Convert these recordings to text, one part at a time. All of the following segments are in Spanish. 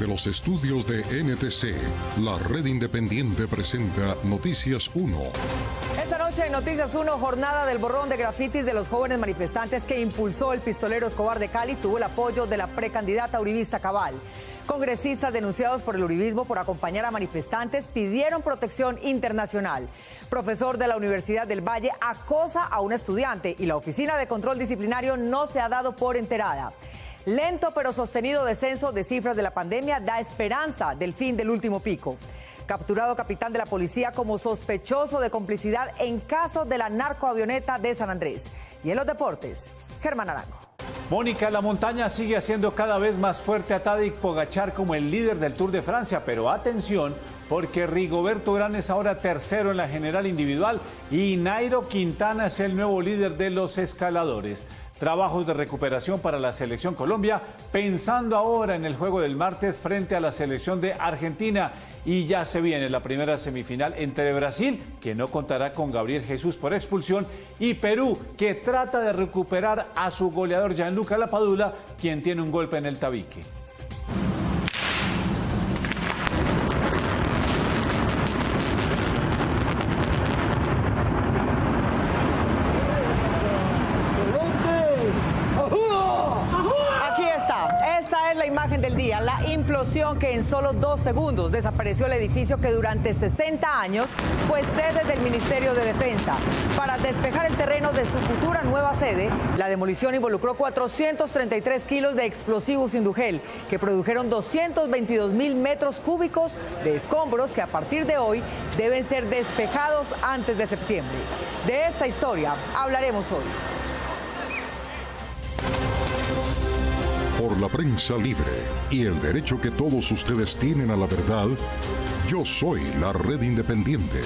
Desde los estudios de NTC, la red independiente presenta Noticias 1. Esta noche en Noticias 1, jornada del borrón de grafitis de los jóvenes manifestantes que impulsó el pistolero Escobar de Cali, tuvo el apoyo de la precandidata uribista Cabal. Congresistas denunciados por el uribismo por acompañar a manifestantes pidieron protección internacional. Profesor de la Universidad del Valle acosa a un estudiante y la Oficina de Control Disciplinario no se ha dado por enterada. Lento pero sostenido descenso de cifras de la pandemia da esperanza del fin del último pico. Capturado capitán de la policía como sospechoso de complicidad en caso de la narcoavioneta de San Andrés. Y en los deportes, Germán Arango. Mónica, la montaña sigue haciendo cada vez más fuerte a Tadej Pogačar como el líder del Tour de Francia, pero atención, porque Rigoberto Urán es ahora tercero en la general individual y Nairo Quintana es el nuevo líder de los escaladores. Trabajos de recuperación para la selección Colombia, pensando ahora en el juego del martes frente a la selección de Argentina. Y ya se viene la primera semifinal entre Brasil, que no contará con Gabriel Jesús por expulsión, y Perú, que trata de recuperar a su goleador Gianluca Lapadula, quien tiene un golpe en el tabique. Del día, la implosión que en solo 2 segundos desapareció el edificio que durante 60 años fue sede del Ministerio de Defensa. Para despejar el terreno de su futura nueva sede, la demolición involucró 433 kilos de explosivos Indugel, que produjeron 222.000 metros cúbicos de escombros que a partir de hoy deben ser despejados antes de septiembre. De esta historia hablaremos hoy. Por la prensa libre y el derecho que todos ustedes tienen a la verdad, yo soy la red independiente.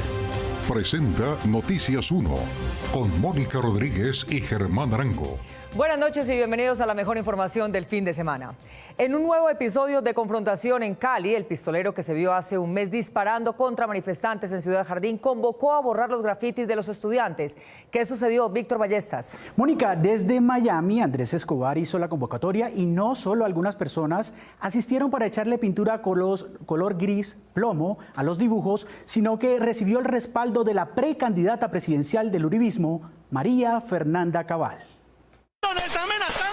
Presenta Noticias 1 con Mónica Rodríguez y Germán Arango. Buenas noches y bienvenidos a la mejor información del fin de semana. En un nuevo episodio de confrontación en Cali, el pistolero que se vio hace un mes disparando contra manifestantes en Ciudad Jardín convocó a borrar los grafitis de los estudiantes. ¿Qué sucedió, Víctor Ballestas? Mónica, desde Miami, Andrés Escobar hizo la convocatoria y no solo algunas personas asistieron para echarle pintura color gris plomo a los dibujos, sino que recibió el respaldo de la precandidata presidencial del uribismo, María Fernanda Cabal.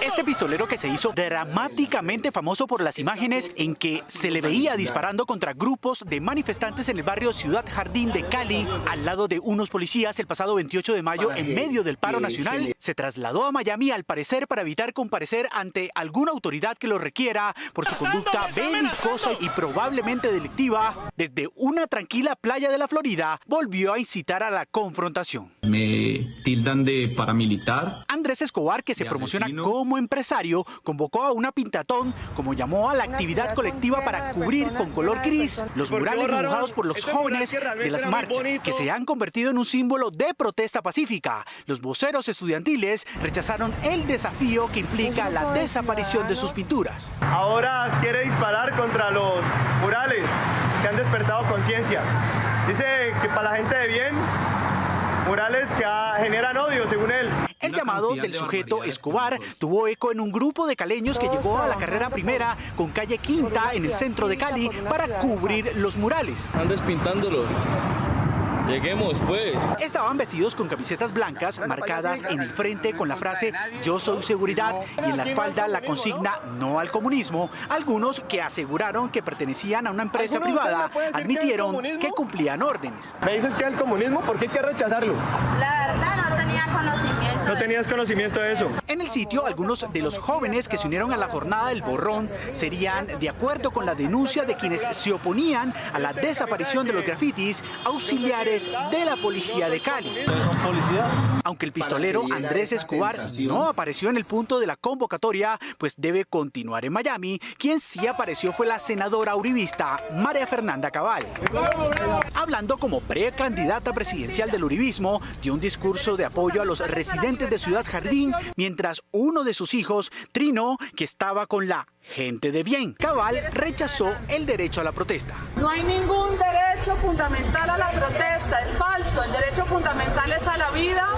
Este pistolero que se hizo dramáticamente famoso por las imágenes en que se le veía disparando contra grupos de manifestantes en el barrio Ciudad Jardín de Cali, al lado de unos policías el pasado 28 de mayo en medio del paro nacional, se trasladó a Miami al parecer para evitar comparecer ante alguna autoridad que lo requiera por su conducta belicosa y probablemente delictiva. Desde una tranquila playa de la Florida, volvió a incitar a la confrontación. Me tildan de paramilitar. Andrés Escobar, que se promociona como empresario, convocó a una pintatón, como llamó a la actividad colectiva para cubrir con color gris los murales dibujados por los jóvenes de las marchas, que se han convertido en un símbolo de protesta pacífica. Los voceros estudiantiles rechazaron el desafío que implica la desaparición de sus pinturas. Ahora quiere disparar contra los murales que han despertado conciencia. Dice que para la gente de bien, murales que generan odio, según él. El llamado del sujeto Escobar tuvo eco en un grupo de caleños que llegó a la carrera primera con calle Quinta en el centro de Cali para cubrir los murales. Están despintándolo. Lleguemos, pues. Estaban vestidos con camisetas blancas marcadas en el frente con la frase "Yo soy seguridad" y en la espalda la consigna "No al comunismo". Algunos, que aseguraron que pertenecían a una empresa privada, admitieron que cumplían órdenes. ¿Me dices que es el comunismo? ¿Por qué hay que rechazarlo? La verdad no tenía conocimiento. ¿No tenías conocimiento de eso? En el sitio, algunos de los jóvenes que se unieron a la jornada del borrón serían de acuerdo con la denuncia de quienes se oponían a la desaparición de los grafitis, auxiliares de la policía de Cali. Aunque el pistolero Andrés Escobar no apareció en el punto de la convocatoria, pues debe continuar en Miami, quien sí apareció fue la senadora uribista María Fernanda Cabal. Hablando como precandidata presidencial del uribismo, dio un discurso de apoyo a los residentes de Ciudad Jardín, mientras uno de sus hijos trinó que estaba con la gente de bien. Cabal rechazó el derecho a la protesta. No hay ningún derecho fundamental a la protesta, es falso. El derecho fundamental es a la vida,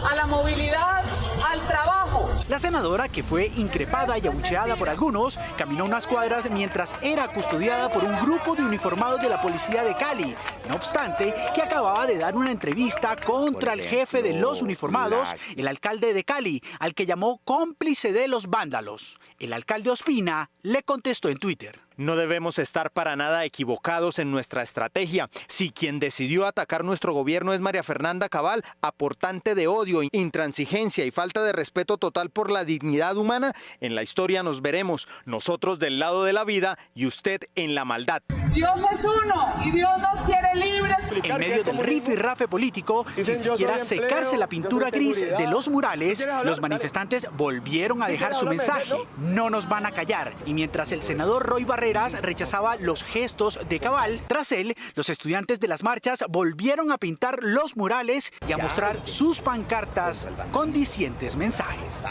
a la movilidad, al trabajo. La La senadora, que fue increpada y abucheada por algunos, caminó unas cuadras mientras era custodiada por un grupo de uniformados de la policía de Cali. No obstante, que acababa de dar una entrevista contra el jefe de los uniformados, el alcalde de Cali, al que llamó cómplice de los vándalos. El alcalde Ospina le contestó en Twitter. No debemos estar para nada equivocados en nuestra estrategia. Si quien decidió atacar nuestro gobierno es María Fernanda Cabal, aportante de odio, intransigencia y falta de respeto total por la dignidad humana, en la historia nos veremos, nosotros del lado de la vida y usted en la maldad. Dios es uno y Dios nos quiere libres. En medio del rifirrafe político, sin siquiera secarse la pintura gris de los murales, los manifestantes volvieron a dejar su mensaje. No nos van a callar. Y mientras el senador Roy Barreras rechazaba los gestos de Cabal, tras él, los estudiantes de las marchas volvieron a pintar los murales y a mostrar sus pancartas con dicientes mensajes.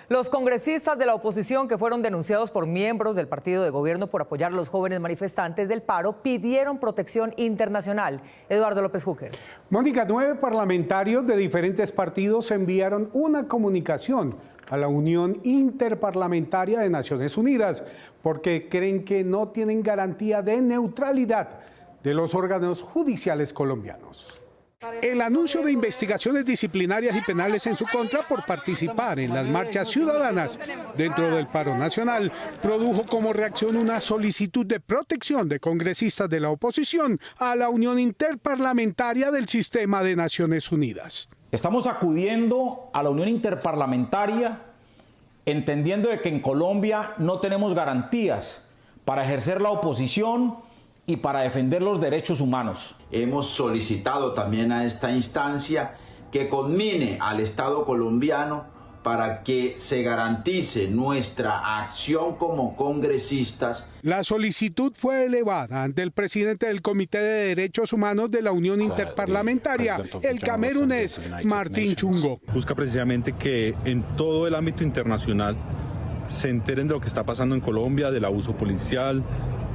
Los congresistas de la oposición que fueron denunciados por miembros del partido de gobierno por apoyar a los jóvenes manifestantes del paro pidieron protección internacional. Eduardo López Júquer. Mónica, 9 parlamentarios de diferentes partidos enviaron una comunicación a la Unión Interparlamentaria de Naciones Unidas porque creen que no tienen garantía de neutralidad de los órganos judiciales colombianos. El anuncio de investigaciones disciplinarias y penales en su contra por participar en las marchas ciudadanas dentro del paro nacional produjo como reacción una solicitud de protección de congresistas de la oposición a la Unión Interparlamentaria del Sistema de Naciones Unidas. Estamos acudiendo a la Unión Interparlamentaria entendiendo de que en Colombia no tenemos garantías para ejercer la oposición y para defender los derechos humanos. Hemos solicitado también a esta instancia que conmine al Estado colombiano para que se garantice nuestra acción como congresistas. La solicitud fue elevada ante el presidente del Comité de Derechos Humanos de la Unión Interparlamentaria, el camerunés Martín Chungo. Busca precisamente que en todo el ámbito internacional se enteren de lo que está pasando en Colombia, del abuso policial,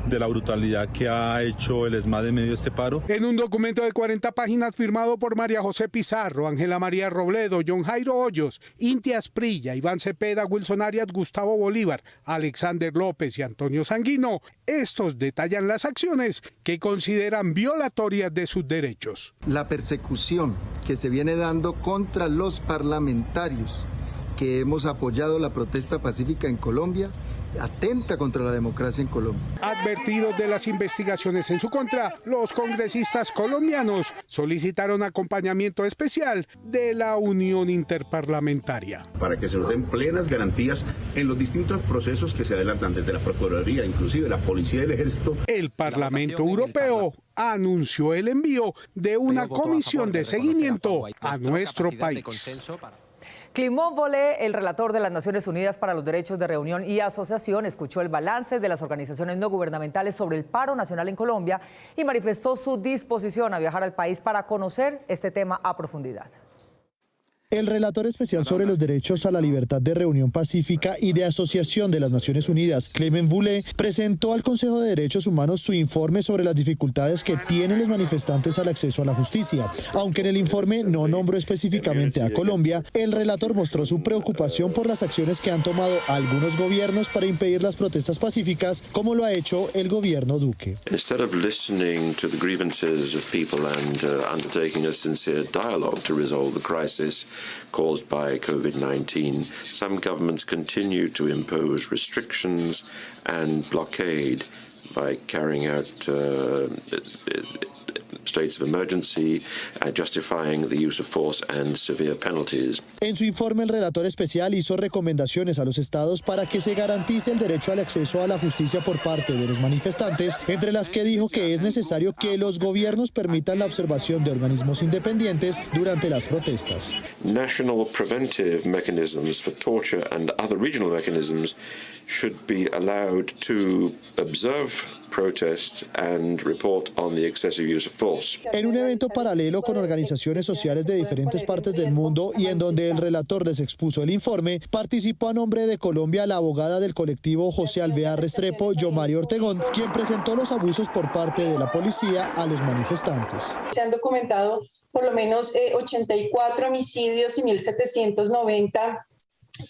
de la brutalidad que ha hecho el ESMAD en medio de este paro. En un documento de 40 páginas firmado por María José Pizarro, Ángela María Robledo, John Jairo Hoyos, Inti Asprilla, Iván Cepeda, Wilson Arias, Gustavo Bolívar, Alexander López y Antonio Sanguino, estos detallan las acciones que consideran violatorias de sus derechos. La persecución que se viene dando contra los parlamentarios que hemos apoyado la protesta pacífica en Colombia atenta contra la democracia en Colombia. Advertidos de las investigaciones en su contra, los congresistas colombianos solicitaron acompañamiento especial de la Unión Interparlamentaria. Para que se nos den plenas garantías en los distintos procesos que se adelantan desde la Procuraduría, inclusive la Policía y el Ejército. El Parlamento Europeo anunció el envío de una comisión de seguimiento a nuestro país. Clément Volé, el relator de las Naciones Unidas para los Derechos de Reunión y Asociación, escuchó el balance de las organizaciones no gubernamentales sobre el paro nacional en Colombia y manifestó su disposición a viajar al país para conocer este tema a profundidad. El relator especial sobre los derechos a la libertad de reunión pacífica y de asociación de las Naciones Unidas, Clément Volé, presentó al Consejo de Derechos Humanos su informe sobre las dificultades que tienen los manifestantes al acceso a la justicia. Aunque en el informe no nombró específicamente a Colombia, el relator mostró su preocupación por las acciones que han tomado algunos gobiernos para impedir las protestas pacíficas, como lo ha hecho el gobierno Duque. Instead of listening to the grievances of people and undertaking a sincere dialogue to resolve the crisis caused by COVID-19, some governments continue to impose restrictions and blockade by carrying out states of emergency, justifying the use of force and severe penalties. En su informe, el relator especial hizo recomendaciones a los estados para que se garantice el derecho al acceso a la justicia por parte de los manifestantes, entre las que dijo que es necesario que los gobiernos permitan la observación de organismos independientes durante las protestas. National preventive mechanisms for torture and other regional mechanisms should be allowed to observe protests and report on the excessive use of force. En un evento paralelo con organizaciones sociales de diferentes partes del mundo y en donde el relator les expuso el informe, participó a nombre de Colombia la abogada del colectivo José Alvear Restrepo, Yomari Ortegón, quien presentó los abusos por parte de la policía a los manifestantes. Se han documentado por lo menos 84 homicidios y 1.790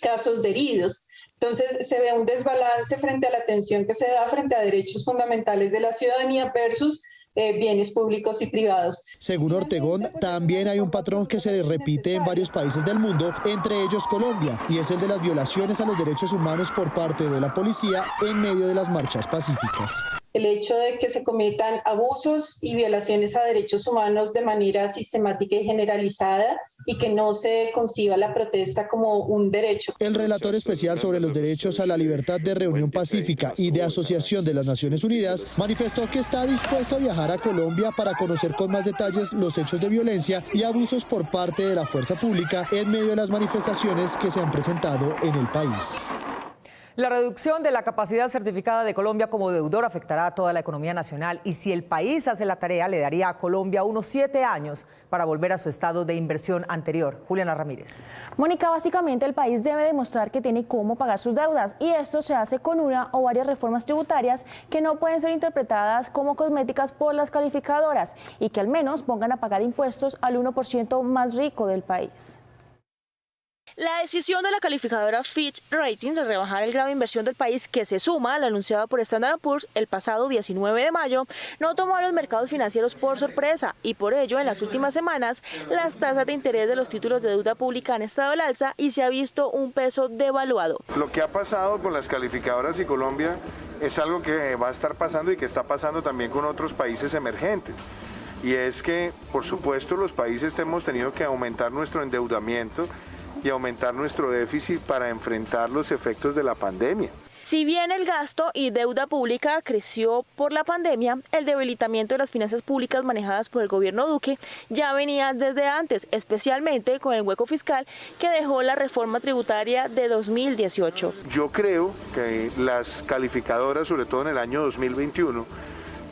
casos de heridos. Entonces se ve un desbalance frente a la atención que se da frente a derechos fundamentales de la ciudadanía versus bienes públicos y privados. Según Ortegón, también hay un patrón que se repite en varios países del mundo, entre ellos Colombia, y es el de las violaciones a los derechos humanos por parte de la policía en medio de las marchas pacíficas. El hecho de que se cometan abusos y violaciones a derechos humanos de manera sistemática y generalizada y que no se conciba la protesta como un derecho. El relator especial sobre los derechos a la libertad de reunión pacífica y de asociación de las Naciones Unidas manifestó que está dispuesto a viajar a Colombia para conocer con más detalles los hechos de violencia y abusos por parte de la fuerza pública en medio de las manifestaciones que se han presentado en el país. La reducción de la capacidad certificada de Colombia como deudor afectará a toda la economía nacional y si el país hace la tarea le daría a Colombia unos 7 años para volver a su estado de inversión anterior. Juliana Ramírez. Mónica, básicamente el país debe demostrar que tiene cómo pagar sus deudas y esto se hace con una o varias reformas tributarias que no pueden ser interpretadas como cosméticas por las calificadoras y que al menos pongan a pagar impuestos al 1% más rico del país. La decisión de la calificadora Fitch Ratings de rebajar el grado de inversión del país, que se suma a la anunciada por Standard & Poor's el pasado 19 de mayo, no tomó a los mercados financieros por sorpresa y por ello en las últimas semanas las tasas de interés de los títulos de deuda pública han estado al alza y se ha visto un peso devaluado. Lo que ha pasado con las calificadoras y Colombia es algo que va a estar pasando y que está pasando también con otros países emergentes. Y es que, por supuesto, los países hemos tenido que aumentar nuestro endeudamiento y aumentar nuestro déficit para enfrentar los efectos de la pandemia. Si bien el gasto y deuda pública creció por la pandemia, el debilitamiento de las finanzas públicas manejadas por el gobierno Duque ya venía desde antes, especialmente con el hueco fiscal que dejó la reforma tributaria de 2018. Yo creo que las calificadoras, sobre todo en el año 2021,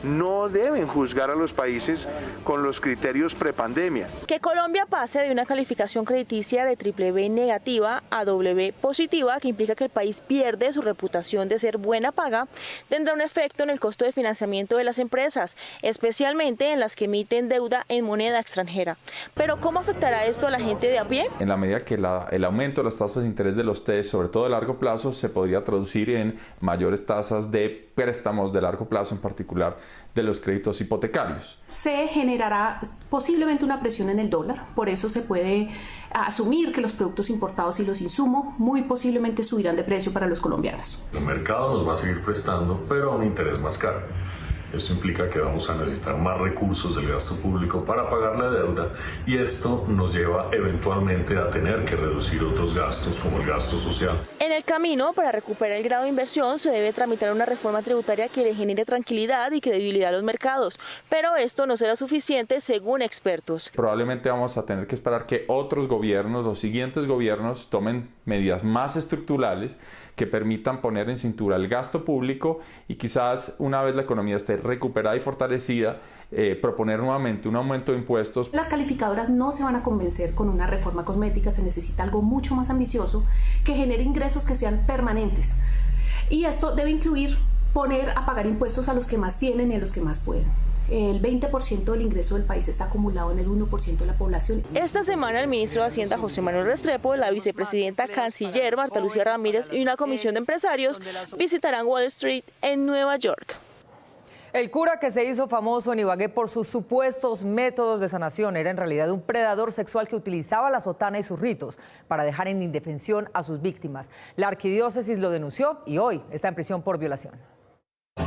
no deben juzgar a los países con los criterios prepandemia. Que Colombia pase de una calificación crediticia de BBB negativa a BB positiva, que implica que el país pierde su reputación de ser buena paga, tendrá un efecto en el costo de financiamiento de las empresas, especialmente en las que emiten deuda en moneda extranjera. Pero ¿cómo afectará esto a la gente de a pie? En la medida que el aumento de las tasas de interés de los TES, sobre todo de largo plazo, se podría traducir en mayores tasas de préstamos de largo plazo, en particular de los créditos hipotecarios. Se generará posiblemente una presión en el dólar, por eso se puede asumir que los productos importados y los insumos muy posiblemente subirán de precio para los colombianos. El mercado nos va a seguir prestando, pero a un interés más caro. Esto implica que vamos a necesitar más recursos del gasto público para pagar la deuda y esto nos lleva eventualmente a tener que reducir otros gastos como el gasto social. En el camino para recuperar el grado de inversión se debe tramitar una reforma tributaria que le genere tranquilidad y credibilidad a los mercados, pero esto no será suficiente según expertos. Probablemente vamos a tener que esperar que otros gobiernos, los siguientes gobiernos, tomen medidas más estructurales que permitan poner en cintura el gasto público y quizás una vez la economía esté recuperada y fortalecida, proponer nuevamente un aumento de impuestos. Las calificadoras no se van a convencer con una reforma cosmética, se necesita algo mucho más ambicioso que genere ingresos que sean permanentes. Y esto debe incluir poner a pagar impuestos a los que más tienen y a los que más pueden. El 20% del ingreso del país está acumulado en el 1% de la población. Esta semana el ministro de Hacienda José Manuel Restrepo, la vicepresidenta canciller Marta Lucía Ramírez y una comisión de empresarios visitarán Wall Street en Nueva York. El cura que se hizo famoso en Ibagué por sus supuestos métodos de sanación era en realidad un predador sexual que utilizaba la sotana y sus ritos para dejar en indefensión a sus víctimas. La arquidiócesis lo denunció y hoy está en prisión por violación.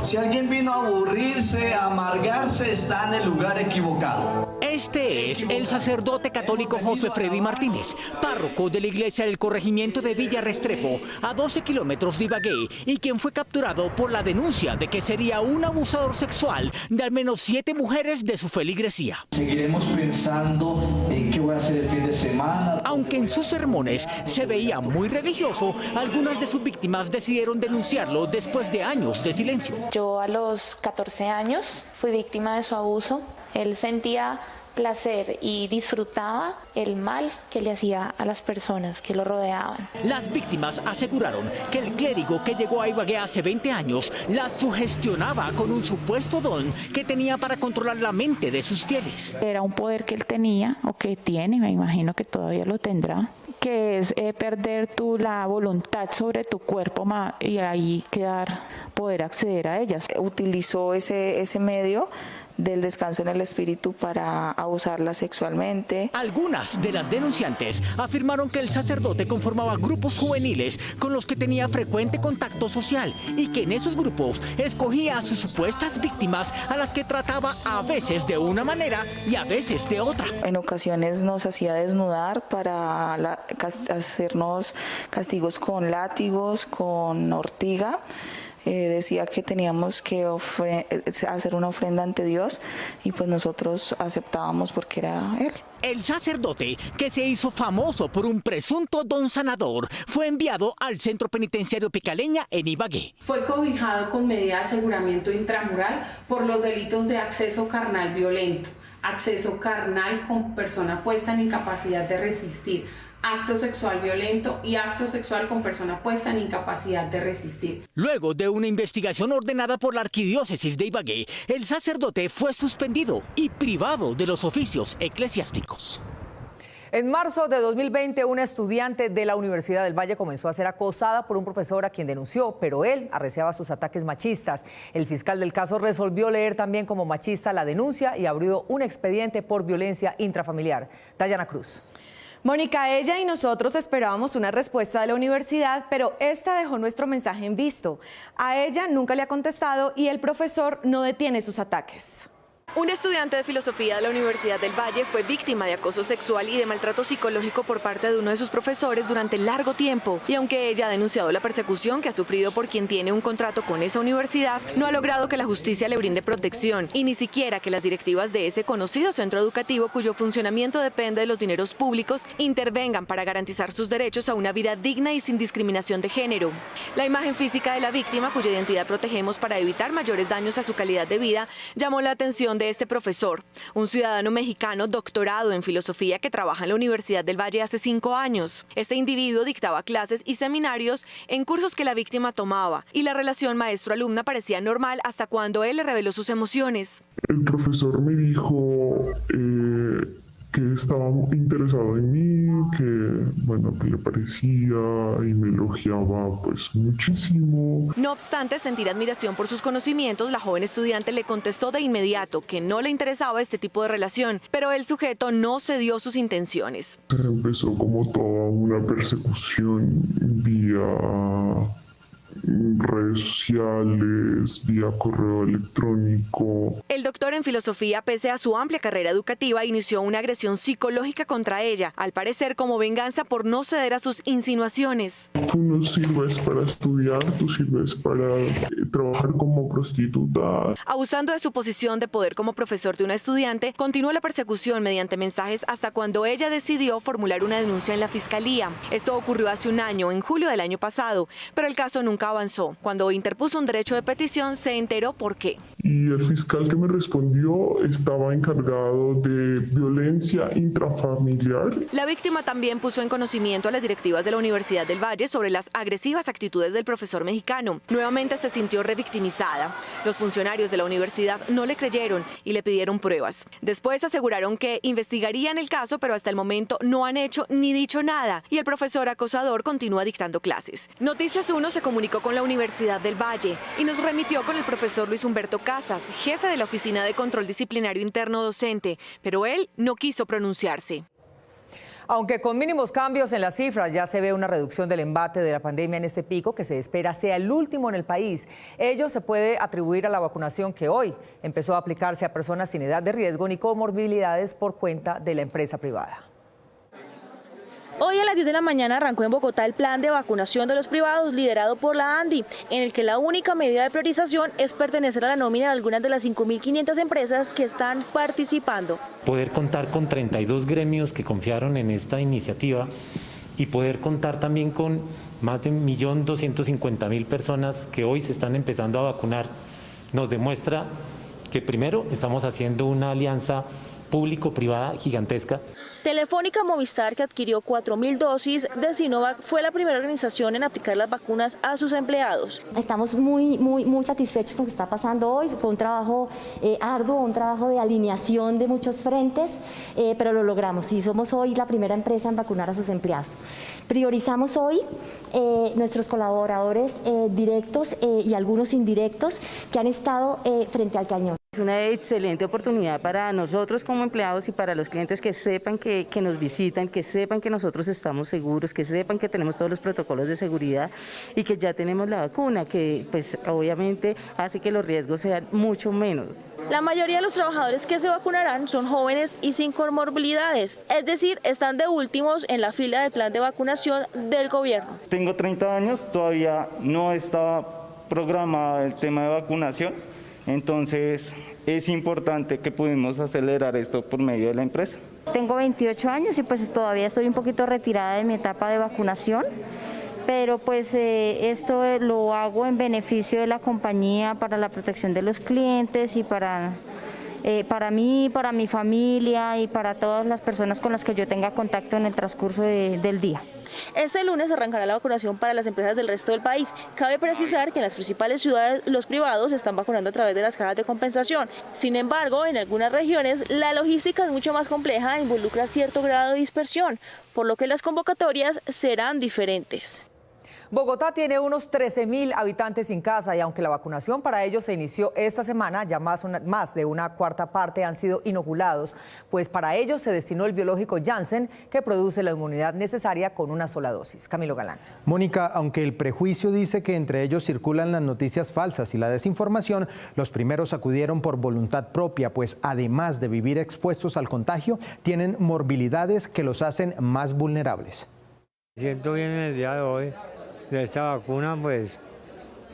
Si alguien vino a aburrirse, a amargarse, está en el lugar equivocado. Este es el sacerdote católico José Freddy Martínez, párroco de la iglesia del corregimiento de Villa Restrepo, a 12 kilómetros de Ibagué, y quien fue capturado por la denuncia de que sería un abusador sexual de al menos 7 mujeres de su feligresía. Seguiremos pensando en qué voy a hacer el fin de semana. Aunque en sus sermones se veía muy religioso, algunas de sus víctimas decidieron denunciarlo después de años de silencio. Yo a los 14 años fui víctima de su abuso. Él sentía placer y disfrutaba el mal que le hacía a las personas que lo rodeaban. Las víctimas aseguraron que el clérigo que llegó a Ibagué hace 20 años las sugestionaba con un supuesto don que tenía para controlar la mente de sus fieles. Era un poder que él tenía o que tiene, me imagino que todavía lo tendrá, que es perder la voluntad sobre tu cuerpo y ahí poder acceder a ellas. Utilizó ese medio del descanso en el espíritu para abusarla sexualmente. Algunas de las denunciantes afirmaron que el sacerdote conformaba grupos juveniles con los que tenía frecuente contacto social y que en esos grupos escogía a sus supuestas víctimas, a las que trataba a veces de una manera y a veces de otra. En ocasiones nos hacía desnudar para hacernos castigos con látigos, con ortiga. Decía que teníamos que hacer una ofrenda ante Dios y pues nosotros aceptábamos porque era él. El sacerdote, que se hizo famoso por un presunto don sanador, fue enviado al centro penitenciario Picaleña en Ibagué. Fue cobijado con medida de aseguramiento intramural por los delitos de acceso carnal violento, acceso carnal con persona puesta en incapacidad de resistir, acto sexual violento y acto sexual con persona puesta en incapacidad de resistir. Luego de una investigación ordenada por la Arquidiócesis de Ibagué, el sacerdote fue suspendido y privado de los oficios eclesiásticos. En marzo de 2020, una estudiante de la Universidad del Valle comenzó a ser acosada por un profesor a quien denunció, pero él arreciaba sus ataques machistas. El fiscal del caso resolvió leer también como machista la denuncia y abrió un expediente por violencia intrafamiliar. Dayana Cruz. Mónica, ella y nosotros esperábamos una respuesta de la universidad, pero esta dejó nuestro mensaje en visto. A ella nunca le ha contestado y el profesor no detiene sus ataques. Un estudiante de filosofía de la Universidad del Valle fue víctima de acoso sexual y de maltrato psicológico por parte de uno de sus profesores durante largo tiempo. Y aunque ella ha denunciado la persecución que ha sufrido por quien tiene un contrato con esa universidad, no ha logrado que la justicia le brinde protección y ni siquiera que las directivas de ese conocido centro educativo, cuyo funcionamiento depende de los dineros públicos, intervengan para garantizar sus derechos a una vida digna y sin discriminación de género. La imagen física de la víctima, cuya identidad protegemos para evitar mayores daños a su calidad de vida, llamó la atención de este profesor, un ciudadano mexicano doctorado en filosofía que trabaja en la Universidad del Valle hace 5 años. Este individuo dictaba clases y seminarios en cursos que la víctima tomaba y la relación maestro-alumna parecía normal hasta cuando él le reveló sus emociones. El profesor me dijo que estaba interesado en mí, que le parecía y me elogiaba pues muchísimo. No obstante sentir admiración por sus conocimientos, la joven estudiante le contestó de inmediato que no le interesaba este tipo de relación, pero el sujeto no cedió sus intenciones. Empezó como toda una persecución vía redes sociales, vía correo electrónico. El doctor en filosofía, pese a su amplia carrera educativa, inició una agresión psicológica contra ella, al parecer como venganza por no ceder a sus insinuaciones. Tú no sirves para estudiar, tú sirves para trabajar como prostituta. Abusando de su posición de poder como profesor de una estudiante, continuó la persecución mediante mensajes hasta cuando ella decidió formular una denuncia en la fiscalía. Esto ocurrió hace un año, en julio del año pasado, pero el caso nunca avanzó. Cuando interpuso un derecho de petición, se enteró por qué. Y el fiscal que me respondió estaba encargado de violencia intrafamiliar. La víctima también puso en conocimiento a las directivas de la Universidad del Valle sobre las agresivas actitudes del profesor mexicano. Nuevamente se sintió revictimizada. Los funcionarios de la universidad no le creyeron y le pidieron pruebas. Después aseguraron que investigarían el caso, pero hasta el momento no han hecho ni dicho nada. Y el profesor acosador continúa dictando clases. Noticias 1 se comunicó con la Universidad del Valle y nos remitió con el profesor Luis Humberto Casas, jefe de la Oficina de Control Disciplinario Interno Docente, pero él no quiso pronunciarse. Aunque con mínimos cambios en las cifras, ya se ve una reducción del embate de la pandemia en este pico que se espera sea el último en el país. Ello se puede atribuir a la vacunación que hoy empezó a aplicarse a personas sin edad de riesgo ni comorbilidades por cuenta de la empresa privada. Hoy a las 10 de la mañana arrancó en Bogotá el plan de vacunación de los privados liderado por la ANDI, en el que la única medida de priorización es pertenecer a la nómina de algunas de las 5.500 empresas que están participando. Poder contar con 32 gremios que confiaron en esta iniciativa y poder contar también con más de 1.250.000 personas que hoy se están empezando a vacunar, nos demuestra que primero estamos haciendo una alianza público-privada gigantesca. Telefónica Movistar, que adquirió 4.000 dosis de Sinovac, fue la primera organización en aplicar las vacunas a sus empleados. Estamos muy satisfechos con lo que está pasando hoy. Fue un trabajo arduo, un trabajo de alineación de muchos frentes, pero lo logramos y somos hoy la primera empresa en vacunar a sus empleados. Priorizamos hoy nuestros colaboradores directos y algunos indirectos que han estado frente al cañón. Es una excelente oportunidad para nosotros como empleados y para los clientes que sepan que nos visitan, que sepan que nosotros estamos seguros, que sepan que tenemos todos los protocolos de seguridad y que ya tenemos la vacuna, que pues obviamente hace que los riesgos sean mucho menos. La mayoría de los trabajadores que se vacunarán son jóvenes y sin comorbilidades, es decir, están de últimos en la fila del plan de vacunación del gobierno. Tengo 30 años, todavía no está programado el tema de vacunación. Entonces, es importante que pudimos acelerar esto por medio de la empresa. Tengo 28 años y pues todavía estoy un poquito retirada de mi etapa de vacunación, pero pues esto lo hago en beneficio de la compañía, para la protección de los clientes y para mí, para mi familia y para todas las personas con las que yo tenga contacto en el transcurso del día. Este lunes arrancará la vacunación para las empresas del resto del país. Cabe precisar que en las principales ciudades los privados están vacunando a través de las cajas de compensación. Sin embargo, en algunas regiones la logística es mucho más compleja e involucra cierto grado de dispersión, por lo que las convocatorias serán diferentes. Bogotá tiene unos 13.000 habitantes sin casa y aunque la vacunación para ellos se inició esta semana, ya más de una cuarta parte han sido inoculados, pues para ellos se destinó el biológico Janssen, que produce la inmunidad necesaria con una sola dosis. Camilo Galán. Mónica, aunque el prejuicio dice que entre ellos circulan las noticias falsas y la desinformación, los primeros acudieron por voluntad propia, pues además de vivir expuestos al contagio, tienen morbilidades que los hacen más vulnerables. Me siento bien en el día de hoy. De esta vacuna, pues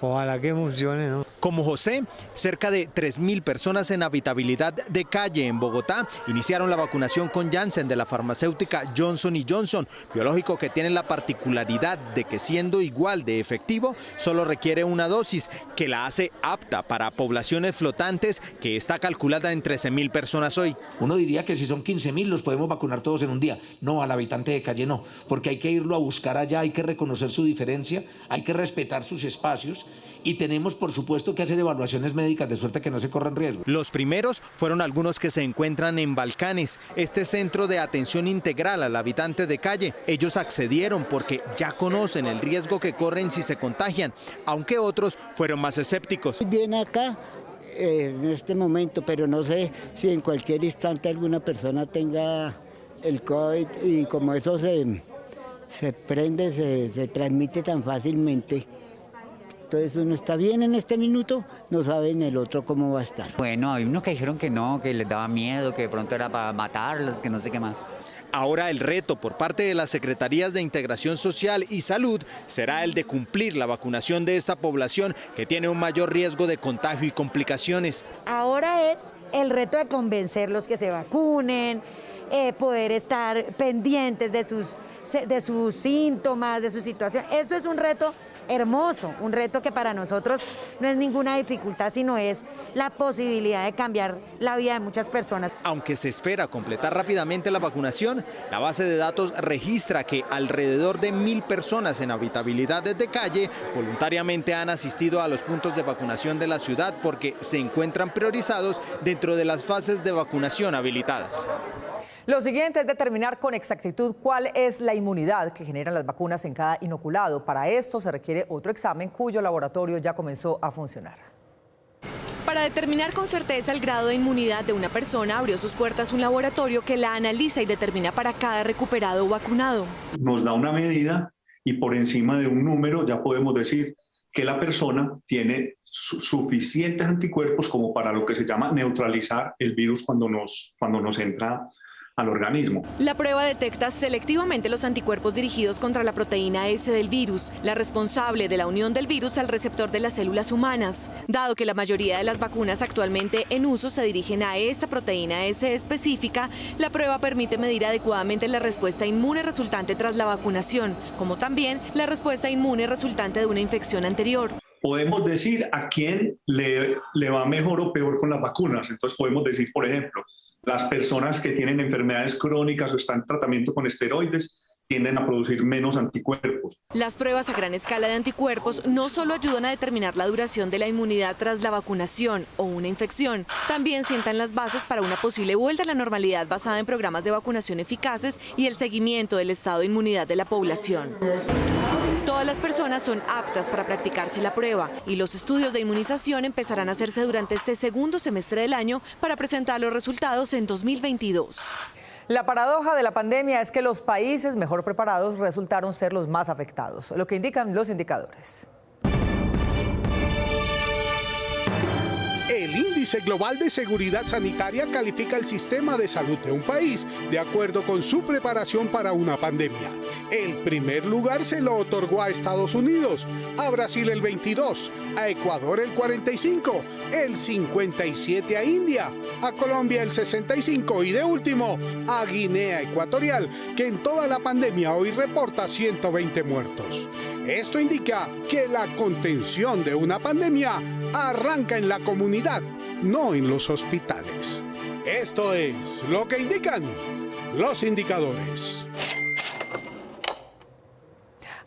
ojalá que funcione, ¿no? Como José, cerca de 3.000 personas en habitabilidad de calle en Bogotá iniciaron la vacunación con Janssen de la farmacéutica Johnson & Johnson, biológico que tiene la particularidad de que siendo igual de efectivo, solo requiere una dosis que la hace apta para poblaciones flotantes, que está calculada en 13.000 personas hoy. Uno diría que si son 15.000 los podemos vacunar todos en un día. No, al habitante de calle no, porque hay que irlo a buscar allá, hay que reconocer su diferencia, hay que respetar sus espacios y tenemos por supuesto que hacer evaluaciones médicas de suerte que no se corran riesgo. Los primeros fueron algunos que se encuentran en Balcanes, este centro de atención integral al habitante de calle. Ellos accedieron porque ya conocen el riesgo que corren si se contagian, aunque otros fueron más escépticos. Viene acá en este momento, pero no sé si en cualquier instante alguna persona tenga el COVID y como eso se prende, se transmite tan fácilmente. Entonces uno está bien en este minuto, no sabe en el otro cómo va a estar. Bueno, hay unos que dijeron que no, que les daba miedo, que de pronto era para matarlos, que no sé qué más. Ahora el reto por parte de las Secretarías de Integración Social y Salud será el de cumplir la vacunación de esta población que tiene un mayor riesgo de contagio y complicaciones. Ahora es el reto de convencerlos que se vacunen, poder estar pendientes de sus síntomas, de su situación. Eso es un reto hermoso, un reto que para nosotros no es ninguna dificultad, sino es la posibilidad de cambiar la vida de muchas personas. Aunque se espera completar rápidamente la vacunación, la base de datos registra que alrededor de 1.000 personas en habitabilidad de calle voluntariamente han asistido a los puntos de vacunación de la ciudad porque se encuentran priorizados dentro de las fases de vacunación habilitadas. Lo siguiente es determinar con exactitud cuál es la inmunidad que generan las vacunas en cada inoculado. Para esto se requiere otro examen cuyo laboratorio ya comenzó a funcionar. Para determinar con certeza el grado de inmunidad de una persona, abrió sus puertas un laboratorio que la analiza y determina para cada recuperado o vacunado. Nos da una medida y por encima de un número ya podemos decir que la persona tiene suficientes anticuerpos como para lo que se llama neutralizar el virus cuando nos entra al organismo. La prueba detecta selectivamente los anticuerpos dirigidos contra la proteína S del virus, la responsable de la unión del virus al receptor de las células humanas. Dado que la mayoría de las vacunas actualmente en uso se dirigen a esta proteína S específica, la prueba permite medir adecuadamente la respuesta inmune resultante tras la vacunación, como también la respuesta inmune resultante de una infección anterior. podemos decir a quién le va mejor o peor con las vacunas. Entonces podemos decir, por ejemplo, las personas que tienen enfermedades crónicas o están en tratamiento con esteroides tienden a producir menos anticuerpos. Las pruebas a gran escala de anticuerpos no solo ayudan a determinar la duración de la inmunidad tras la vacunación o una infección, también sientan las bases para una posible vuelta a la normalidad basada en programas de vacunación eficaces y el seguimiento del estado de inmunidad de la población. Todas las personas son aptas para practicarse la prueba y los estudios de inmunización empezarán a hacerse durante este segundo semestre del año para presentar los resultados en 2022. La paradoja de la pandemia es que los países mejor preparados resultaron ser los más afectados, lo que indican los indicadores. El Índice Global de Seguridad Sanitaria califica el sistema de salud de un país de acuerdo con su preparación para una pandemia. El primer lugar se lo otorgó a Estados Unidos, a Brasil el 22, a Ecuador el 45, el 57 a India, a Colombia el 65 y de último a Guinea Ecuatorial, que en toda la pandemia hoy reporta 120 muertos. Esto indica que la contención de una pandemia arranca en la comunidad, no en los hospitales. Esto es lo que indican los indicadores.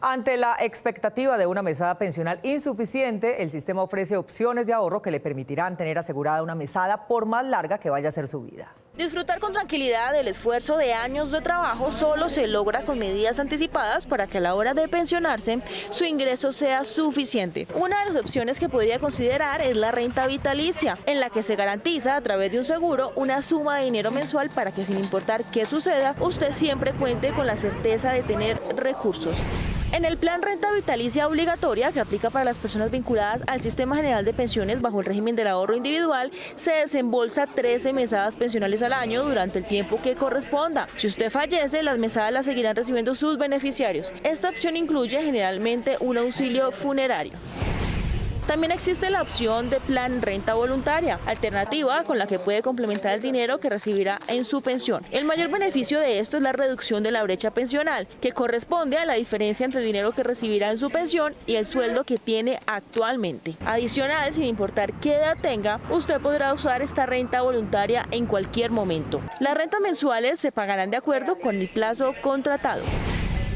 Ante la expectativa de una mesada pensional insuficiente, el sistema ofrece opciones de ahorro que le permitirán tener asegurada una mesada por más larga que vaya a ser su vida. Disfrutar con tranquilidad del esfuerzo de años de trabajo solo se logra con medidas anticipadas para que a la hora de pensionarse su ingreso sea suficiente. Una de las opciones que podría considerar es la renta vitalicia, en la que se garantiza a través de un seguro una suma de dinero mensual para que sin importar qué suceda, usted siempre cuente con la certeza de tener recursos. En el plan Renta Vitalicia Obligatoria, que aplica para las personas vinculadas al Sistema General de Pensiones bajo el régimen del ahorro individual, se desembolsa 13 mesadas pensionales al año durante el tiempo que corresponda. Si usted fallece, las mesadas las seguirán recibiendo sus beneficiarios. Esta opción incluye generalmente un auxilio funerario. También existe la opción de plan renta voluntaria, alternativa con la que puede complementar el dinero que recibirá en su pensión. El mayor beneficio de esto es la reducción de la brecha pensional, que corresponde a la diferencia entre el dinero que recibirá en su pensión y el sueldo que tiene actualmente. Adicional, sin importar qué edad tenga, usted podrá usar esta renta voluntaria en cualquier momento. Las rentas mensuales se pagarán de acuerdo con el plazo contratado.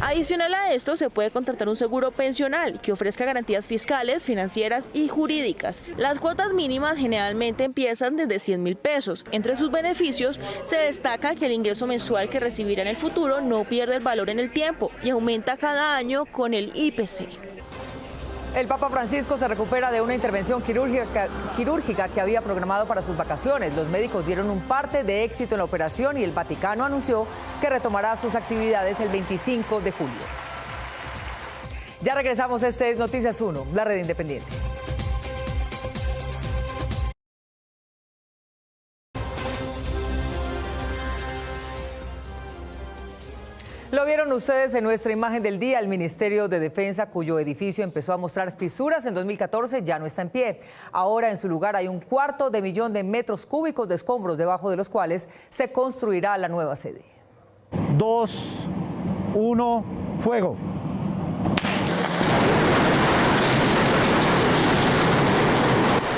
Adicional a esto, se puede contratar un seguro pensional que ofrezca garantías fiscales, financieras y jurídicas. Las cuotas mínimas generalmente empiezan desde 100.000 pesos. Entre sus beneficios se destaca que el ingreso mensual que recibirá en el futuro no pierde el valor en el tiempo y aumenta cada año con el IPC. El Papa Francisco se recupera de una intervención quirúrgica que había programado para sus vacaciones. Los médicos dieron un parte de éxito en la operación y el Vaticano anunció que retomará sus actividades el 25 de julio. Ya regresamos, este es Noticias 1, la red independiente. Lo vieron ustedes en nuestra imagen del día. El Ministerio de Defensa, cuyo edificio empezó a mostrar fisuras en 2014, ya no está en pie. Ahora en su lugar hay 250.000 de metros cúbicos de escombros, debajo de los cuales se construirá la nueva sede. 2, 1, fuego.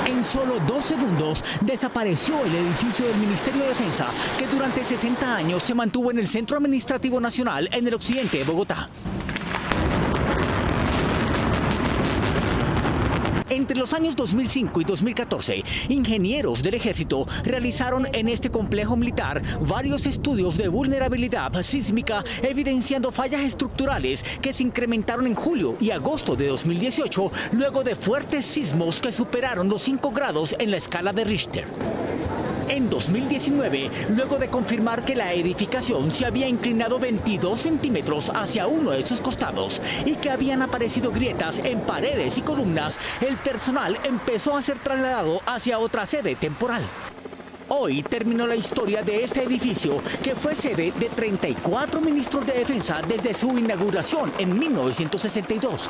En solo 2 segundos desapareció el edificio del Ministerio de Defensa, que durante 60 años se mantuvo en el Centro Administrativo Nacional en el occidente de Bogotá. Entre los años 2005 y 2014, ingenieros del Ejército realizaron en este complejo militar varios estudios de vulnerabilidad sísmica, evidenciando fallas estructurales que se incrementaron en julio y agosto de 2018, luego de fuertes sismos que superaron los 5 grados en la escala de Richter. En 2019, luego de confirmar que la edificación se había inclinado 22 centímetros hacia uno de sus costados y que habían aparecido grietas en paredes y columnas, el personal empezó a ser trasladado hacia otra sede temporal. Hoy terminó la historia de este edificio, que fue sede de 34 ministros de defensa desde su inauguración en 1962.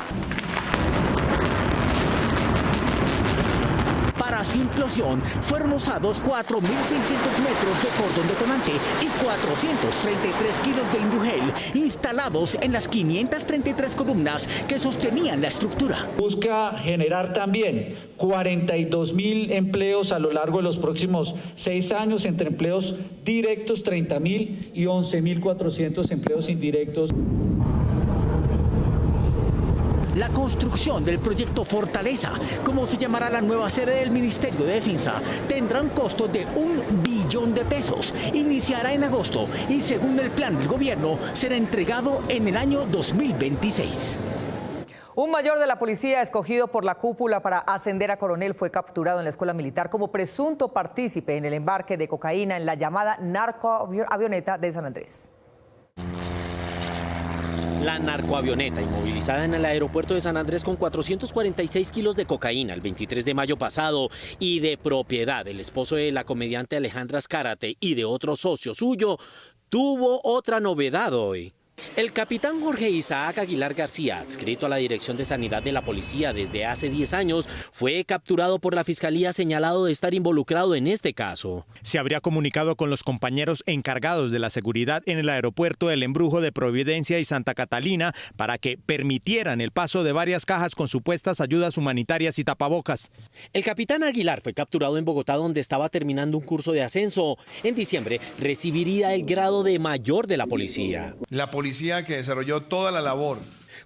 Para su implosión fueron usados 4.600 metros de cordón detonante y 433 kilos de indugel instalados en las 533 columnas que sostenían la estructura. Busca generar también 42.000 empleos a lo largo de los próximos 6 años, entre empleos directos 30.000 y 11.400 empleos indirectos. La construcción del proyecto Fortaleza, como se llamará la nueva sede del Ministerio de Defensa, tendrá un costo de 1 billón de pesos. Iniciará en agosto y, según el plan del gobierno, será entregado en el año 2026. Un mayor de la policía escogido por la cúpula para ascender a coronel fue capturado en la escuela militar como presunto partícipe en el embarque de cocaína en la llamada narcoavioneta de San Andrés. La narcoavioneta inmovilizada en el aeropuerto de San Andrés con 446 kilos de cocaína el 23 de mayo pasado y de propiedad del esposo de la comediante Alejandra Azcárate y de otro socio suyo, tuvo otra novedad hoy. El capitán Jorge Isaac Aguilar García, adscrito a la Dirección de Sanidad de la Policía desde hace 10 años, fue capturado por la Fiscalía señalado de estar involucrado en este caso. Se habría comunicado con los compañeros encargados de la seguridad en el aeropuerto del Embrujo de Providencia y Santa Catalina para que permitieran el paso de varias cajas con supuestas ayudas humanitarias y tapabocas. El capitán Aguilar fue capturado en Bogotá, donde estaba terminando un curso de ascenso. En diciembre recibiría el grado de mayor de la policía. La policía que desarrolló toda la labor.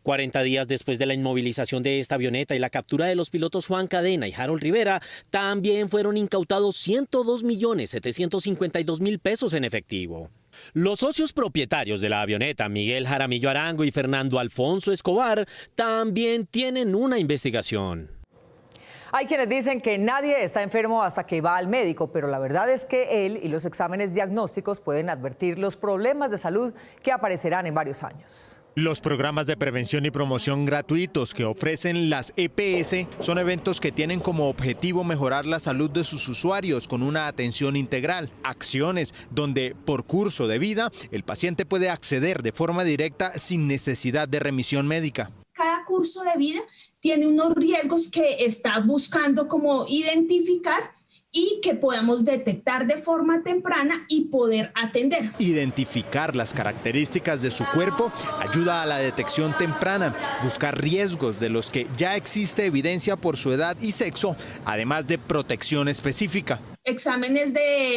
40 días después de la inmovilización de esta avioneta y la captura de los pilotos Juan Cadena y Harold Rivera, también fueron incautados 102.752.000 pesos en efectivo. Los socios propietarios de la avioneta, Miguel Jaramillo Arango y Fernando Alfonso Escobar, también tienen una investigación. Hay quienes dicen que nadie está enfermo hasta que va al médico, pero la verdad es que él y los exámenes diagnósticos pueden advertir los problemas de salud que aparecerán en varios años. Los programas de prevención y promoción gratuitos que ofrecen las EPS son eventos que tienen como objetivo mejorar la salud de sus usuarios con una atención integral. Acciones donde por curso de vida el paciente puede acceder de forma directa sin necesidad de remisión médica. Cada curso de vida tiene unos riesgos que está buscando como identificar y que podamos detectar de forma temprana y poder atender. Identificar las características de su cuerpo ayuda a la detección temprana, buscar riesgos de los que ya existe evidencia por su edad y sexo, además de protección específica. Exámenes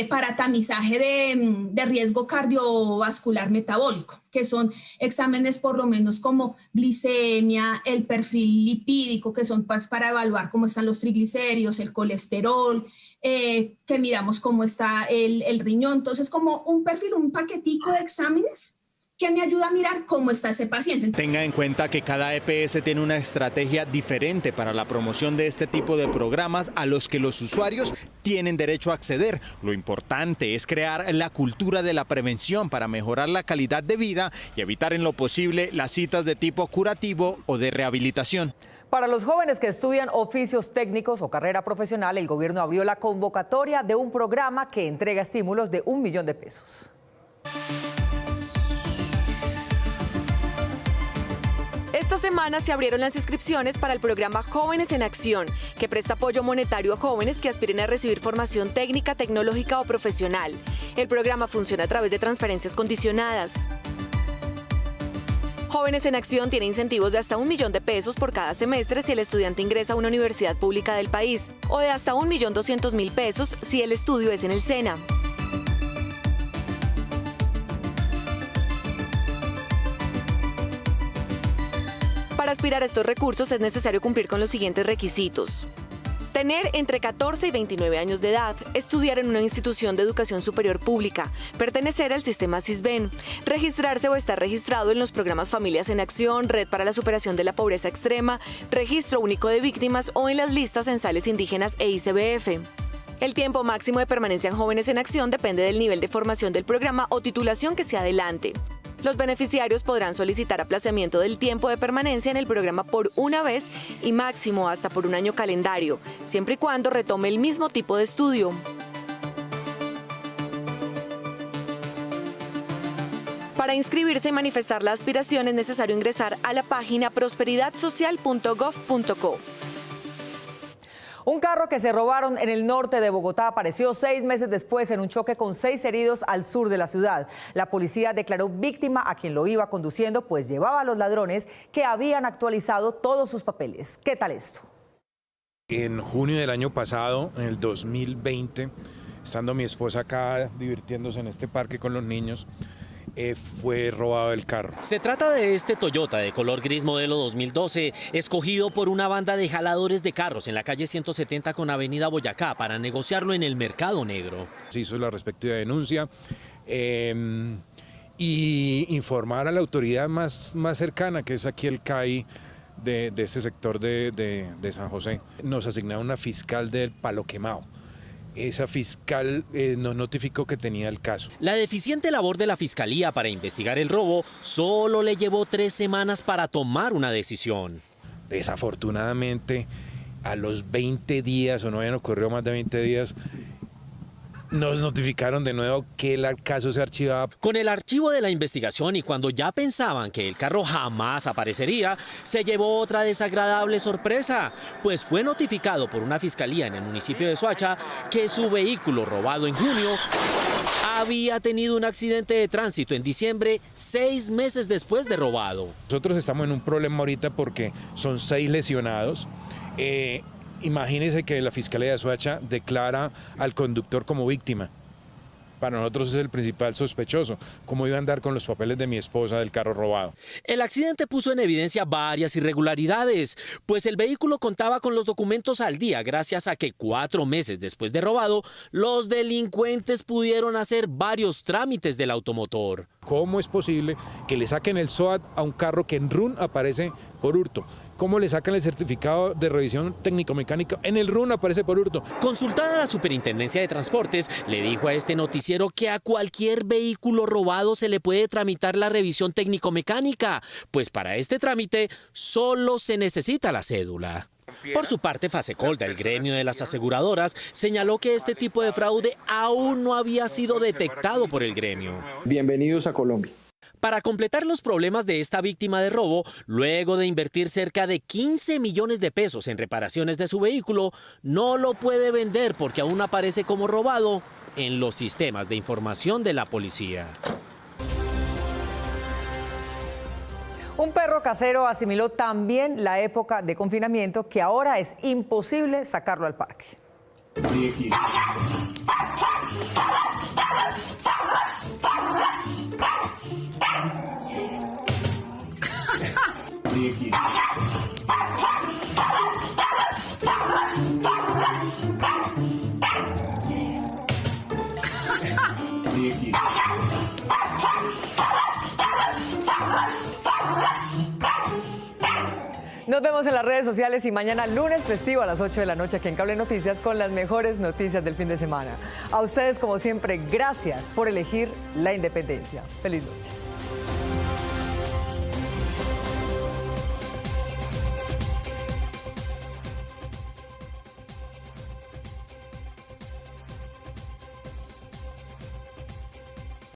para tamizaje de riesgo cardiovascular metabólico, que son exámenes por lo menos como glicemia, el perfil lipídico, que son para evaluar cómo están los triglicéridos, el colesterol, que miramos cómo está el riñón. Entonces, como un perfil, un paquetico de exámenes que me ayuda a mirar cómo está ese paciente. Tenga en cuenta que cada EPS tiene una estrategia diferente para la promoción de este tipo de programas a los que los usuarios tienen derecho a acceder. Lo importante es crear la cultura de la prevención para mejorar la calidad de vida y evitar en lo posible las citas de tipo curativo o de rehabilitación. Para los jóvenes que estudian oficios técnicos o carrera profesional, el gobierno abrió la convocatoria de un programa que entrega estímulos de 1 millón de pesos. Esta semana se abrieron las inscripciones para el programa Jóvenes en Acción, que presta apoyo monetario a jóvenes que aspiren a recibir formación técnica, tecnológica o profesional. El programa funciona a través de transferencias condicionadas. Jóvenes en Acción tiene incentivos de hasta 1 millón de pesos por cada semestre si el estudiante ingresa a una universidad pública del país, o de hasta 1.200.000 pesos si el estudio es en el SENA. Para aspirar a estos recursos es necesario cumplir con los siguientes requisitos: tener entre 14 y 29 años de edad, estudiar en una institución de educación superior pública, pertenecer al sistema SISBEN, registrarse o estar registrado en los programas Familias en Acción, Red para la Superación de la Pobreza Extrema, Registro Único de Víctimas o en las listas censales indígenas e ICBF. El tiempo máximo de permanencia en Jóvenes en Acción depende del nivel de formación del programa o titulación que se adelante. Los beneficiarios podrán solicitar aplazamiento del tiempo de permanencia en el programa por una vez y máximo hasta por un año calendario, siempre y cuando retome el mismo tipo de estudio. Para inscribirse y manifestar la aspiración es necesario ingresar a la página prosperidadsocial.gov.co. Un carro que se robaron en el norte de Bogotá apareció 6 meses después en un choque con 6 heridos al sur de la ciudad. La policía declaró víctima a quien lo iba conduciendo, pues llevaba a los ladrones que habían actualizado todos sus papeles. ¿Qué tal esto? En junio del año pasado, en el 2020, estando mi esposa acá divirtiéndose en este parque con los niños, fue robado el carro. Se trata de este Toyota de color gris modelo 2012, escogido por una banda de jaladores de carros en la calle 170 con avenida Boyacá para negociarlo en el mercado negro. Se hizo la respectiva denuncia y informar a la autoridad más cercana, que es aquí el CAI de este sector de San José. Nos asignaron una fiscal del Palo Quemado. Esa fiscal nos notificó que tenía el caso. La deficiente labor de la fiscalía para investigar el robo solo le llevó 3 semanas para tomar una decisión. Desafortunadamente, a los 20 días, o no habían ocurrido más de 20 días, nos notificaron de nuevo que el caso se archivaba. Con el archivo de la investigación y cuando ya pensaban que el carro jamás aparecería, se llevó otra desagradable sorpresa, pues fue notificado por una fiscalía en el municipio de Soacha que su vehículo robado en junio había tenido un accidente de tránsito en diciembre, 6 meses después de robado. Nosotros estamos en un problema ahorita porque son 6 lesionados. Imagínense que la Fiscalía de Soacha declara al conductor como víctima. Para nosotros es el principal sospechoso. ¿Cómo iba a andar con los papeles de mi esposa del carro robado? El accidente puso en evidencia varias irregularidades, pues el vehículo contaba con los documentos al día gracias a que 4 meses después de robado, los delincuentes pudieron hacer varios trámites del automotor. ¿Cómo es posible que le saquen el SOAT a un carro que en RUN aparece por hurto? ¿Cómo le sacan el certificado de revisión técnico-mecánica? En el RUN aparece por hurto. Consultada la Superintendencia de Transportes, le dijo a este noticiero que a cualquier vehículo robado se le puede tramitar la revisión técnico-mecánica, pues para este trámite solo se necesita la cédula. Por su parte, Fasecolda, el gremio de las aseguradoras, señaló que este tipo de fraude aún no había sido detectado por el gremio. Bienvenidos a Colombia. Para completar los problemas de esta víctima de robo, luego de invertir cerca de 15 millones de pesos en reparaciones de su vehículo, no lo puede vender porque aún aparece como robado en los sistemas de información de la policía. Un perro casero asimiló también la época de confinamiento que ahora es imposible sacarlo al parque. Nos vemos en las redes sociales y mañana lunes festivo a las 8 de la noche aquí en Cable Noticias con las mejores noticias del fin de semana. A ustedes, como siempre, gracias por elegir la independencia. Feliz noche.